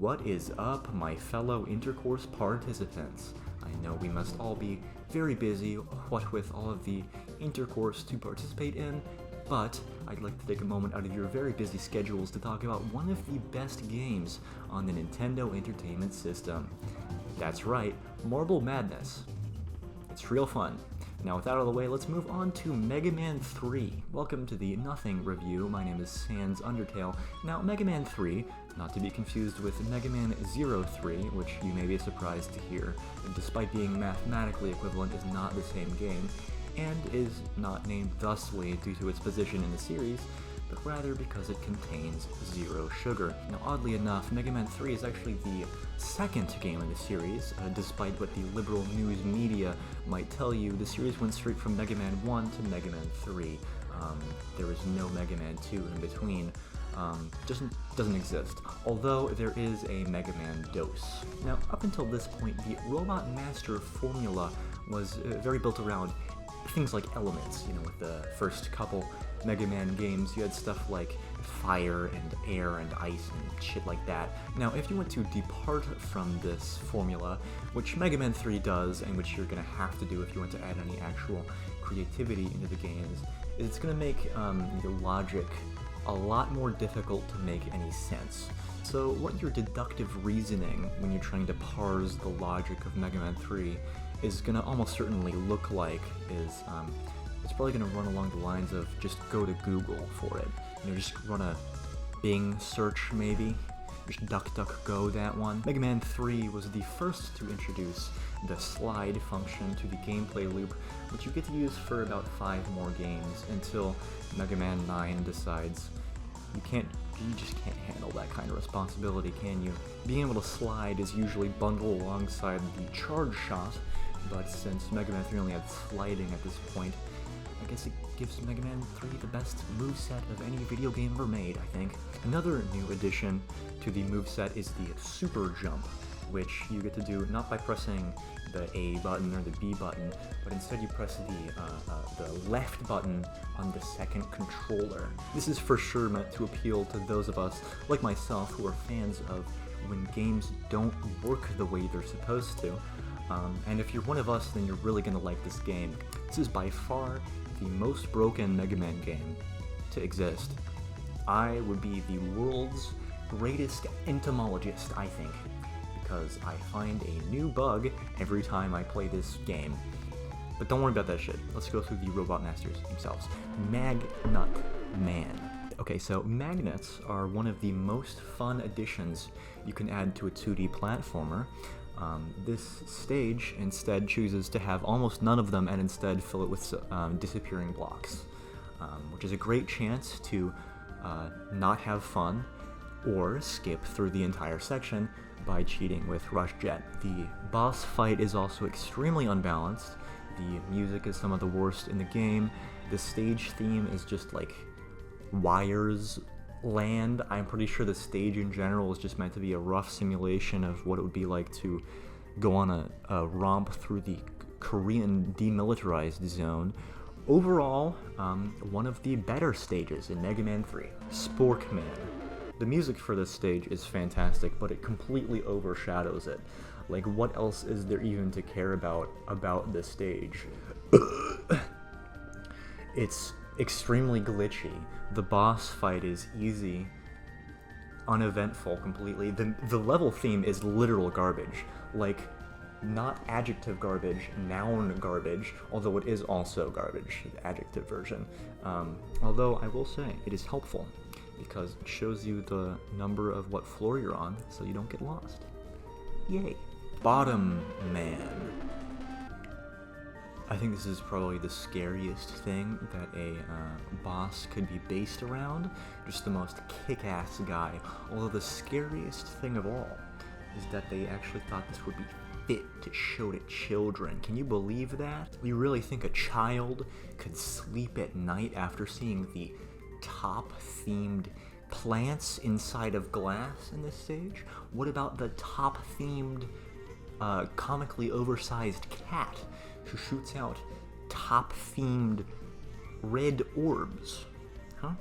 What is up, my fellow intercourse participants? I know we must all be very busy, what with all of the intercourse to participate in, but I'd like to take a moment out of your very busy schedules to talk about one of the best games on the Nintendo Entertainment System. That's right, Marble Madness. It's real fun. Now with that out of the way, let's move on to Mega Man 3. Welcome to the Nothing Review. My name is Sans Undertale. Now, Mega Man 3, not to be confused with Mega Man 03, which you may be surprised to hear, despite being mathematically equivalent, is not the same game, and is not named thusly due to its position in the series, but rather because it contains zero sugar. Now, oddly enough, Mega Man 3 is actually the second game in the series. Despite what the liberal news media might tell you, the series went straight from Mega Man 1 to Mega Man 3. There was no Mega Man 2 in between. Just doesn't exist, although there is a Mega Man DOS. Now, up until this point, the Robot Master formula was very built around things like elements. You know, with the first couple Mega Man games, you had stuff like fire and air and ice and shit like that. Now, if you want to depart from this formula, which Mega Man 3 does, and which you're going to have to do if you want to add any actual creativity into the games, it's going to make your logic a lot more difficult to make any sense. So what your deductive reasoning when you're trying to parse the logic of Mega Man 3 is going to almost certainly look like is it's probably going to run along the lines of just go to Google for it. You know, just run a Bing search maybe. Just DuckDuckGo that one. Mega Man 3 was the first to introduce the slide function to the gameplay loop, which you get to use for about 5 more games until Mega Man 9 decides you just can't handle that kind of responsibility, can you? Being able to slide is usually bundled alongside the charge shot, but since Mega Man 3 only had sliding at this point, I guess it gives Mega Man 3 the best moveset of any video game ever made, I think. Another new addition to the moveset is the Super Jump, which you get to do not by pressing the A button or the B button, but instead you press the left button on the second controller. This is for sure meant to appeal to those of us, like myself, who are fans of when games don't work the way they're supposed to. And if you're one of us, then you're really going to like this game. This is by far the most broken Mega Man game to exist. I would be the world's greatest entomologist, I think, because I find a new bug every time I play this game. But don't worry about that shit. Let's go through the Robot Masters themselves. Magnut Man. Okay, so magnets are one of the most fun additions you can add to a 2D platformer. This stage instead chooses to have almost none of them and instead fill it with disappearing blocks, which is a great chance to not have fun or skip through the entire section by cheating with Rush Jet. The boss fight is also extremely unbalanced. The music is some of the worst in the game. The stage theme is just like wires land. I'm pretty sure the stage in general is just meant to be a rough simulation of what it would be like to go on a romp through the Korean demilitarized zone. Overall, one of the better stages in Mega Man 3. Sporkman. The music for this stage is fantastic, but it completely overshadows it. Like, what else is there even to care about this stage? It's extremely glitchy. The boss fight is easy, uneventful completely. The level theme is literal garbage. Like, not adjective garbage, noun garbage, although it is also garbage, the adjective version. Although I will say, it is helpful, because it shows you the number of what floor you're on, so you don't get lost. Yay. Bottom Man. I think this is probably the scariest thing that a boss could be based around. Just the most kick-ass guy. Although the scariest thing of all is that they actually thought this would be fit to show to children. Can you believe that? You really think a child could sleep at night after seeing the top-themed plants inside of glass in this stage? What about the top-themed, comically oversized cat who shoots out top-themed red orbs? Huh?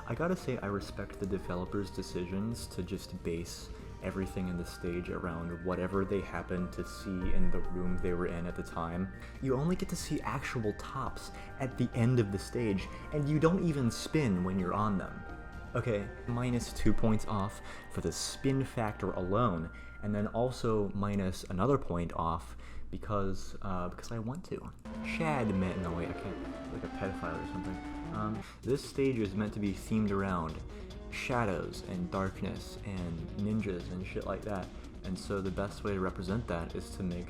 I gotta say, I respect the developers' decisions to just base everything in the stage around whatever they happened to see in the room they were in at the time. You only get to see actual tops at the end of the stage, and you don't even spin when you're on them. Okay, minus 2 points off for the spin factor alone, and then also minus another point off because I want to. Shad meant, no wait, I can't, like a pedophile or something. This stage is meant to be themed around shadows and darkness and ninjas and shit like that, and so the best way to represent that is to make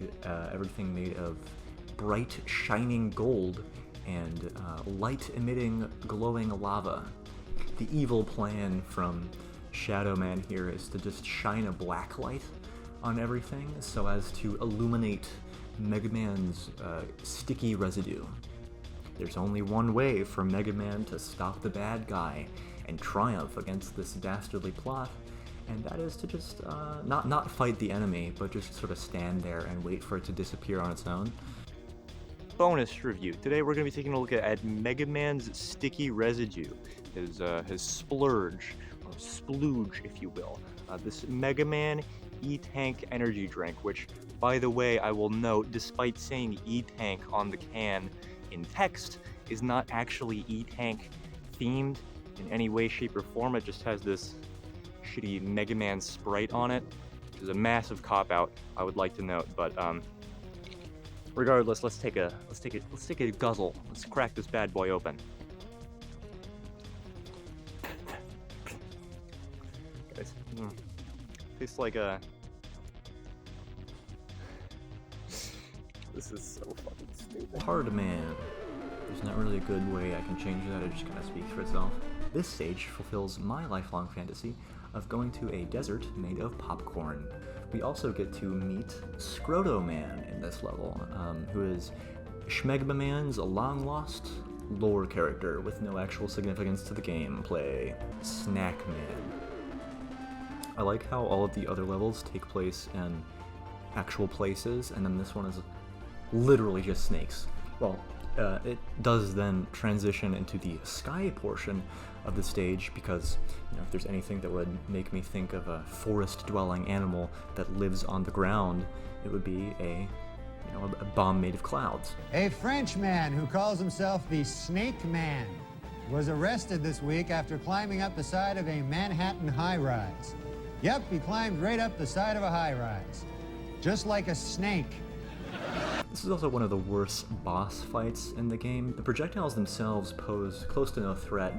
everything made of bright, shining gold and light-emitting, glowing lava. The evil plan from Shadow Man here is to just shine a black light on everything so as to illuminate Mega Man's sticky residue. There's only one way for Mega Man to stop the bad guy and triumph against this dastardly plot, and that is to just not fight the enemy, but just sort of stand there and wait for it to disappear on its own. Bonus review. Today we're going to be taking a look at Mega Man's sticky residue, his splurge, or splooge if you will. This Mega Man E-Tank energy drink, which, by the way, I will note, despite saying E-Tank on the can in text, is not actually E-Tank themed in any way, shape, or form. It just has this shitty Mega Man sprite on it, which is a massive cop-out, I would like to note, but regardless, let's take a guzzle. Let's crack this bad boy open. Guys, tastes like a. This is so fucking stupid. Hard Man. There's not really a good way I can change that. It just kind of speaks for itself. This stage fulfills my lifelong fantasy of going to a desert made of popcorn. We also get to meet Scroto Man in this level, who is Schmegma Man's long-lost lore character with no actual significance to the gameplay. Snack Man. I like how all of the other levels take place in actual places, and then this one is literally just snakes. Well, it does then transition into the sky portion of the stage because, you know, if there's anything that would make me think of a forest-dwelling animal that lives on the ground, it would be a bomb made of clouds. A French man who calls himself the Snake Man was arrested this week after climbing up the side of a Manhattan high-rise. Yep, he climbed right up the side of a high-rise, just like a snake. This is also one of the worst boss fights in the game. The projectiles themselves pose close to no threat.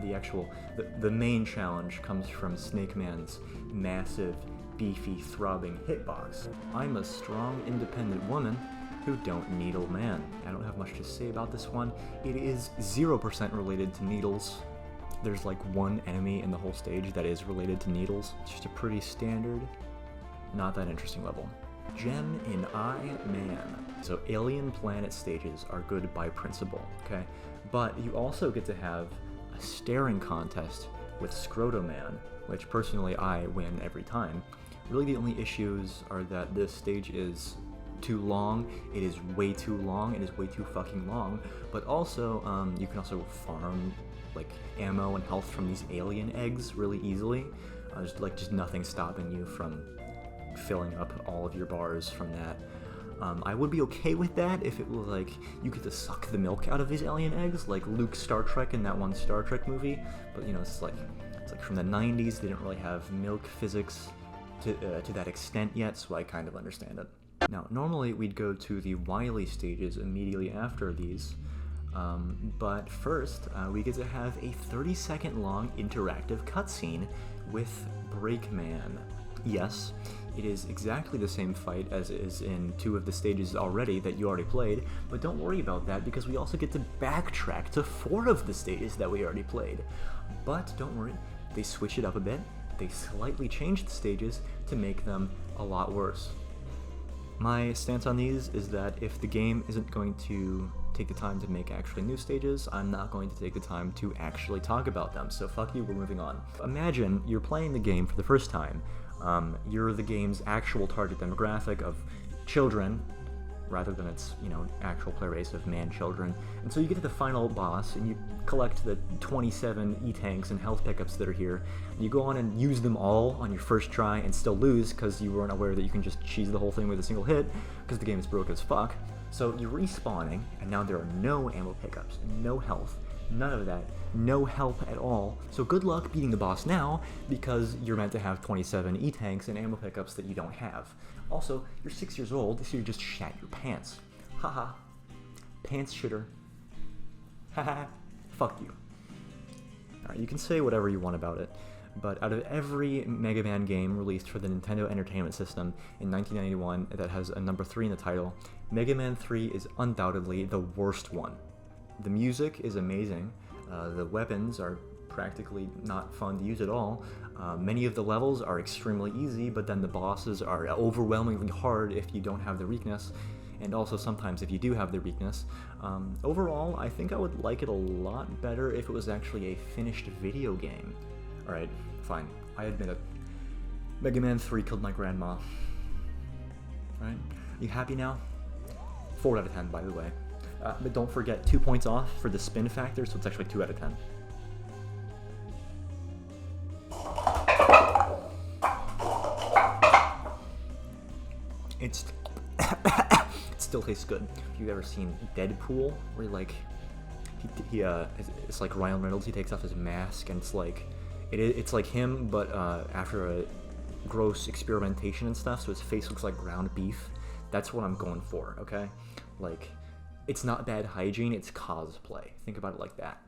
The main challenge comes from Snake Man's massive, beefy, throbbing hitbox. I'm a strong, independent woman who don't needle man. I don't have much to say about this one. It is 0% related to needles. There's like one enemy in the whole stage that is related to needles. It's just a pretty standard, not that interesting level. Gem in Eye Man. So alien planet stages are good by principle, okay? But you also get to have a staring contest with Scroto Man, which personally I win every time. Really the only issues are that this stage is too long, it is way too long, it is way too fucking long, but also you can also farm like ammo and health from these alien eggs really easily. Just nothing stopping you from filling up all of your bars from that. I would be okay with that if it was like you get to suck the milk out of these alien eggs, like Luke's Star Trek in that one Star Trek movie. But you know, it's like from the 90s. They didn't really have milk physics to that extent yet, so I kind of understand it. Now, normally we'd go to the Wily stages immediately after these, but first we get to have a 30-second long interactive cutscene with Breakman. Yes, it is exactly the same fight as is in 2 of the stages already that you already played, but don't worry about that because we also get to backtrack to 4 of the stages that we already played. But don't worry, they switch it up a bit, they slightly change the stages to make them a lot worse. My stance on these is that if the game isn't going to take the time to make actually new stages, I'm not going to take the time to actually talk about them, so fuck you, we're moving on. Imagine you're playing the game for the first time. You're the game's actual target demographic of children, rather than its, actual player base of man-children. And so you get to the final boss, and you collect the 27 E-tanks and health pickups that are here, and you go on and use them all on your first try and still lose because you weren't aware that you can just cheese the whole thing with a single hit, because the game is broke as fuck. So you're respawning, and now there are no ammo pickups, no health, none of that, no help at all. So good luck beating the boss now, because you're meant to have 27 E-tanks and ammo pickups that you don't have. Also, you're 6 years old, so you just shat your pants. Haha. Pants shitter. Haha. Fuck you. Alright, you can say whatever you want about it, but out of every Mega Man game released for the Nintendo Entertainment System in 1991 that has a number 3 in the title, Mega Man 3 is undoubtedly the worst one. The music is amazing, the weapons are practically not fun to use at all, many of the levels are extremely easy, but then the bosses are overwhelmingly hard if you don't have the weakness, and also sometimes if you do have the weakness. Overall, I think I would like it a lot better if it was actually a finished video game. Alright, fine, I admit it. Mega Man 3 killed my grandma. Alright, you happy now? 4 out of 10, by the way. But don't forget, 2 points off for the spin factor, so it's actually 2 out of 10. It still tastes good. If you've ever seen Deadpool, where it's like Ryan Reynolds, he takes off his mask, and it's like him, but after a gross experimentation and stuff, so his face looks like ground beef. That's what I'm going for, okay? Like, it's not bad hygiene, it's cosplay. Think about it like that.